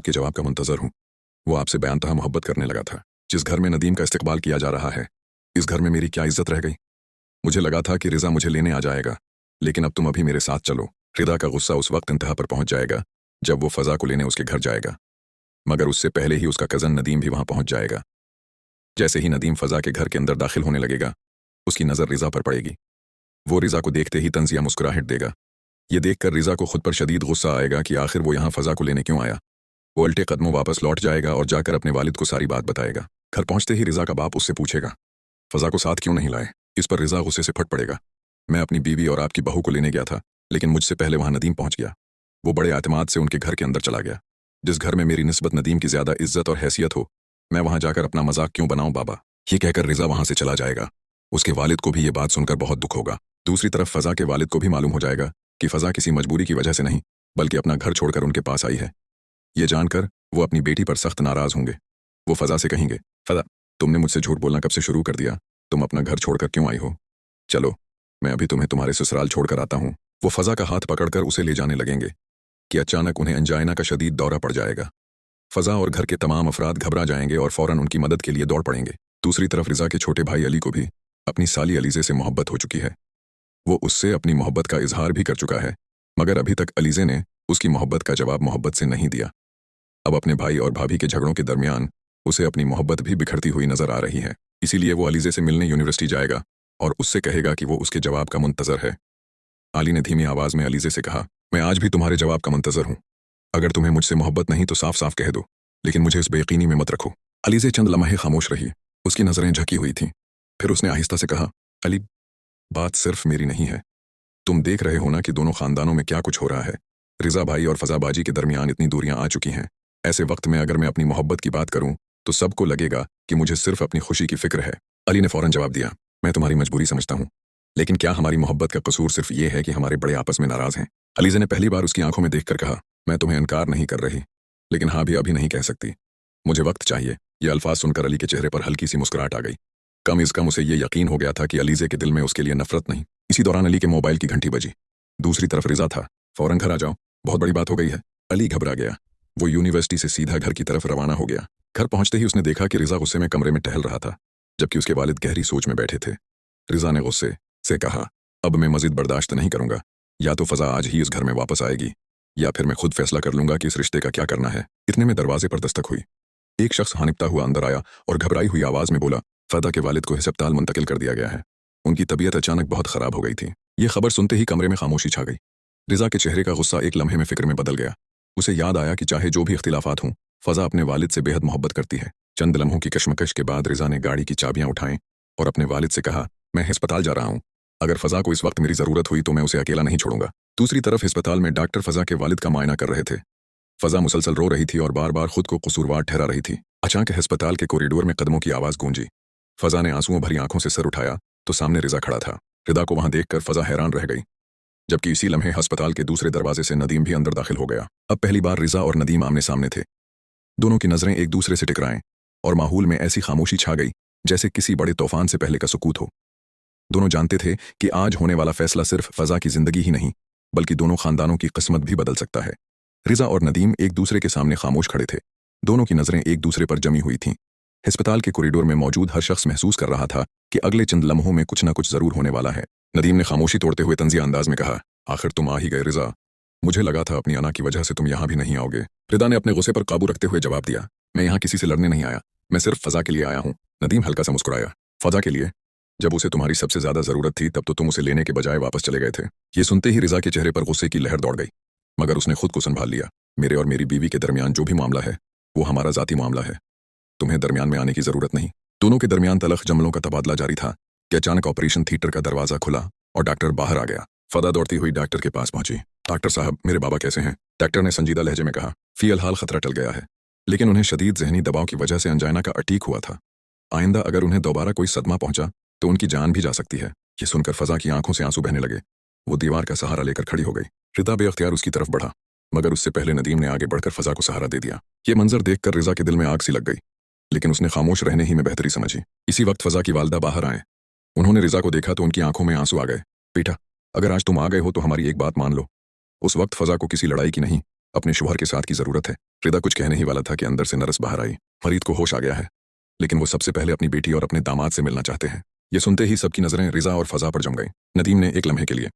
आपके जवाब का मुंतजर हूँ। वो आपसे बेअंतहा मोहब्बत करने लगा था। जिस घर में नदीम का इस्तकबाल किया जा रहा है, इस घर में मेरी क्या इज्जत रह गई। मुझे लगा था कि रिजा मुझे लेने आ जाएगा, लेकिन अब तुम अभी मेरे साथ चलो। रिदा का गुस्सा उस वक्त इंतहा पर पहुंच जाएगा जब वो फजा को लेने उसके घर जाएगा, मगर उससे पहले ही उसका कजन नदीम भी वहां पहुंच जाएगा। जैसे ही नदीम फजा के घर के अंदर दाखिल होने लगेगा, उसकी नजर रिजा पर पड़ेगी। वो रिजा को देखते ही तंजिया मुस्कुराहट देगा। ये देखकर रिजा को खुद पर शदीद गुस्सा आएगा कि आखिर वो यहाँ फजा को लेने क्यों आया। वो उल्टे कदमों वापस लौट जाएगा और जाकर अपने वालिद को सारी बात बताएगा। घर पहुंचते ही रिजा का बाप उससे पूछेगा, फजा को साथ क्यों नहीं लाए। इस पर रिजा गुस्से से फट पड़ेगा, मैं अपनी बीवी और आपकी बहू को लेने गया था, लेकिन मुझसे पहले वहां नदीम पहुंच गया। वो बड़े आतिमाद से उनके घर के अंदर चला गया। जिस घर में मेरी निस्बत नदीम की ज्यादा इज्जत और हैसियत हो, मैं वहां जाकर अपना मजाक क्यों बनाऊं बाबा। ये कहकर रिजा वहां से चला जाएगा। उसके वालिद को भी ये बात सुनकर बहुत दुख होगा। दूसरी तरफ फजा के वालिद को भी मालूम हो जाएगा कि फजा किसी मजबूरी की वजह से नहीं, बल्कि अपना घर छोड़कर उनके पास आई है। ये जानकर वो अपनी बेटी पर सख्त नाराज होंगे। वो फजा से कहेंगे, फजा, तुमने मुझसे झूठ बोलना कब से शुरू कर दिया। तुम अपना घर छोड़कर क्यों आई हो। चलो, मैं अभी तुम्हें तुम्हारे ससुराल छोड़कर आता हूँ। वो फजा का हाथ पकड़कर उसे ले जाने लगेंगे कि अचानक उन्हें अंजाइना का शदीद दौरा पड़ जाएगा। फजा और घर के तमाम अफराद घबरा जाएंगे और फौरन उनकी मदद के लिए दौड़ पड़ेंगे। दूसरी तरफ रिजा के छोटे भाई अली को भी अपनी साली अलीजे से मोहब्बत हो चुकी है। वो उससे अपनी मोहब्बत का इजहार भी कर चुका है, मगर अभी तक अलीजे ने उसकी मोहब्बत का जवाब मोहब्बत से नहीं दिया। अब अपने भाई और भाभी के झगड़ों के दरमियान उसे अपनी मोहब्बत भी बिखरती हुई नजर आ रही है। इसीलिए वो अलीजे से मिलने यूनिवर्सिटी जाएगा और उससे कहेगा कि वो उसके जवाब का मुंतजर है। अली ने धीमी आवाज में अलीजे से कहा, मैं आज भी तुम्हारे जवाब का मुंतजर हूँ। अगर तुम्हें मुझसे मोहब्बत नहीं तो साफ साफ कह दो, लेकिन मुझे इस बेयकीनी में मत रखो। अलीजे चंद लम्हे खामोश रही। उसकी नजरें झकी हुई थीं। फिर उसने आहिस्ता से कहा, अली, बात सिर्फ मेरी नहीं है। तुम देख रहे हो ना कि दोनों खानदानों में क्या कुछ हो रहा है। रिजा भाई और फजा बाजी के दरमियान इतनी दूरियां आ चुकी हैं। ऐसे वक्त में अगर मैं अपनी मोहब्बत की बात करूं तो सबको लगेगा कि मुझे सिर्फ अपनी खुशी की फिक्र है। अली ने फौरन जवाब दिया, मैं तुम्हारी मजबूरी समझता हूं, लेकिन क्या हमारी मोहब्बत का कसूर सिर्फ ये है कि हमारे बड़े आपस में नाराज हैं। अलीजे ने पहली बार उसकी आंखों में देखकर कहा, मैं तुम्हें इनकार नहीं कर रही, लेकिन हाँ भी अभी नहीं कह सकती। मुझे वक्त चाहिए। ये अल्फाज सुनकर अली के चेहरे पर हल्की सी मुस्कुराहट आ गई। कम इज कम उसे ये यकीन हो गया था कि अलीजे के दिल में उसके लिए नफरत नहीं। इसी दौरान अली के मोबाइल की घंटी बजी। दूसरी तरफ रिजा था। फौरन घर आ जाओ, बहुत बड़ी बात हो गई है। अली घबरा गया। वो यूनिवर्सिटी से सीधा घर की तरफ रवाना हो गया। घर पहुंचते ही उसने देखा कि रिजा गुस्से में कमरे में टहल रहा था, जबकि उसके वालिद गहरी सोच में बैठे थे। रिजा ने गुस्से से कहा, अब मैं मजीद बर्दाश्त नहीं करूंगा। या तो फजा आज ही इस घर में वापस आएगी, या फिर मैं खुद फैसला कर लूंगा कि इस रिश्ते का क्या करना है। इतने में दरवाजे पर दस्तक हुई। एक शख्स हानिपता हुआ अंदर आया और घबराई हुई आवाज में बोला, फदा के वालिद को अस्पताल मुंतकिल कर दिया गया है। उनकी तबीयत अचानक बहुत खराब हो गई थी। ये खबर सुनते ही कमरे में खामोशी छा गई। रिजा के चेहरे का गुस्सा एक लम्हे में फिक्र में बदल गया। उसे याद आया कि चाहे जो भी इख्तिलाफात हों, फजा अपने वालिद से बेहद मोहब्बत करती है। चंद लम्हों की कशमकश के बाद रिजा ने गाड़ी की चाबियां उठाएं और अपने वालिद से कहा, मैं अस्पताल जा रहा हूं। अगर फजा को इस वक्त मेरी जरूरत हुई तो मैं उसे अकेला नहीं छोड़ूंगा। दूसरी तरफ अस्पताल में डॉक्टर फजा के वालिद का मुआयना कर रहे थे। फजा मुसलसल रो रही थी और बार बार खुद को कसूरवार ठहरा रही थी। अचानक अस्पताल के कॉरिडोर में कदमों की आवाज गूंजी। फजा ने आंसुओं भरी आंखों से सर उठाया तो सामने रिजा खड़ा था। रिदा को वहां देखकर फजा हैरान रह गई, जबकि इसी लम्हे अस्पताल के दूसरे दरवाजे से नदीम भी अंदर दाखिल हो गया। अब पहली बार रिजा और नदीम आमने सामने थे। दोनों की नजरें एक दूसरे से टकराएं और माहौल में ऐसी खामोशी छा गई जैसे किसी बड़े तूफान से पहले का सुकूत हो। दोनों जानते थे कि आज होने वाला फैसला सिर्फ फजा की जिंदगी ही नहीं, बल्कि दोनों खानदानों की किस्मत भी बदल सकता है। रिजा और नदीम एक दूसरे के सामने खामोश खड़े थे। दोनों की नजरें एक दूसरे पर जमी हुई थीं। अस्पताल के कॉरिडोर में मौजूद हर शख्स महसूस कर रहा था कि अगले चंद लम्हों में कुछ न कुछ जरूर होने वाला है। नदीम ने खामोशी तोड़ते हुए तंजिया अंदाज में कहा, आखिर तुम आ ही गए रिजा। मुझे लगा था अपनी अना की वजह से तुम यहाँ भी नहीं आओगे। रिदा ने अपने गुस्से पर काबू रखते हुए जवाब दिया, मैं यहाँ किसी से लड़ने नहीं आया, मैं सिर्फ फजा के लिए आया हूँ। नदीम हल्का सा मुस्कुराया, फजा के लिए? जब उसे तुम्हारी सबसे ज्यादा जरूरत थी तब तो तुम उसे लेने के बजाय वापस चले गए थे। ये सुनते ही रिजा के चेहरे पर गुस्से की लहर दौड़ गई, मगर उसने खुद को संभाल लिया। मेरे और मेरी बीवी के दरमियान जो भी मामला है वो हमारा जाती मामला है, तुम्हें दरमियान में आने की जरूरत नहीं। दोनों के दरमियान तलख जमलों का तबादला जारी था कि अचानक ऑपरेशन थिएटर का दरवाजा खुला और डॉक्टर बाहर आ गया। फदा दौड़ती हुई डॉक्टर के पास पहुंची। डॉक्टर साहब, मेरे बाबा कैसे हैं? डॉक्टर ने संजीदा लहजे में कहा, फिलहाल खतरा टल गया है, लेकिन उन्हें शदीद जहनी दबाव की वजह से अंजाइना का अटैक हुआ था। आइंदा अगर उन्हें दोबारा कोई सदमा पहुंचा तो उनकी जान भी जा सकती है। ये सुनकर फजा की आंखों से आंसू बहने लगे। वो दीवार का सहारा लेकर खड़ी हो गई। रिदा बेअख्तियार उसकी तरफ बढ़ा, मगर उससे पहले नदीम ने आगे बढ़कर फजा को सहारा दे दिया। ये मंजर देखकर रिजा के दिल में आग सी लग गई, लेकिन उसने खामोश रहने ही में बेहतरी समझी। इसी वक्त फजा की वालदा बाहर आए। उन्होंने रिजा को देखा तो उनकी आंखों में आंसू आ गए। बेटा, अगर आज तुम आ गए हो तो हमारी एक बात मान लो। उस वक्त फजा को किसी लड़ाई की नहीं अपने शौहर के साथ की ज़रूरत है। रिदा कुछ कहने ही वाला था कि अंदर से नरस बाहर आई। फरीद को होश आ गया है, लेकिन वो सबसे पहले अपनी बेटी और अपने दामाद से मिलना चाहते हैं। ये सुनते ही सबकी नज़रें रिजा और फजा पर जम गई। नदीम ने एक लम्हे के लिए